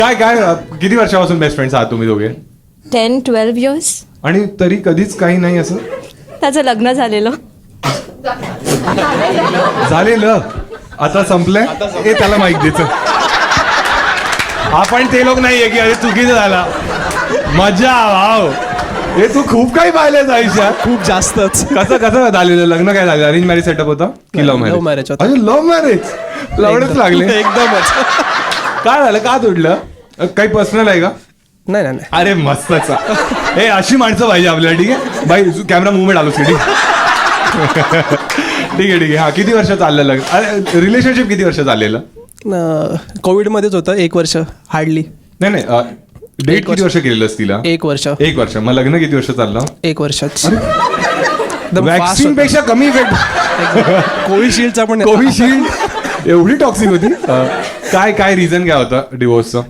काय काय किती वर्षापासून बेस्ट फ्रेंड्स आहात तुम्ही दोघे? 10-12 years. आणि तरी कधीच काही नाही असं त्याचं लग्न झालेलं. झालेलं आता संपलंय. हे त्याला माहित द्यायचं. आपण ते लोक नाहीये की अरे चुकीचं झाला. मजा वाव. हे तू खूप काही पाहिलंयस आयुष्यात. खूप जास्तच. कसं कसं झालेलं लग्न? काय झालं? अरेंज मॅरेज सेटअप होता की लव्ह मॅरेज? लव्ह मॅरेज होता. अरे लव्ह मॅरेज लवडच लागले. एकदमच. काय झालं? का तुटलं? काही पर्सनल आहे का? नाही नाही नाही. अरे मस्तच. हे अशी माणसं पाहिजे आपल्याला. ठीक आहे बाई कॅमेरा मुवमेंट आलो ठीक आहे ठीक आहे. हा किती वर्ष चाललेलं रिलेशनशिप? किती वर्ष चाललेलं? कोविडमध्येच होतं 1 वर्ष हार्डली. नाही नाही डेट किती वर्ष केलेलंस तिला? 1 वर्ष. 1 वर्ष. मग लग्न किती वर्ष चाललं? 1 वर्षच. वॅक्सिन पेक्षा कमी इफेक्ट. कोविशिल्डचा पण कोविशिल्ड एवढी टॉक्सिक होती. काय काय रिझन काय होतं डिवोर्सचं?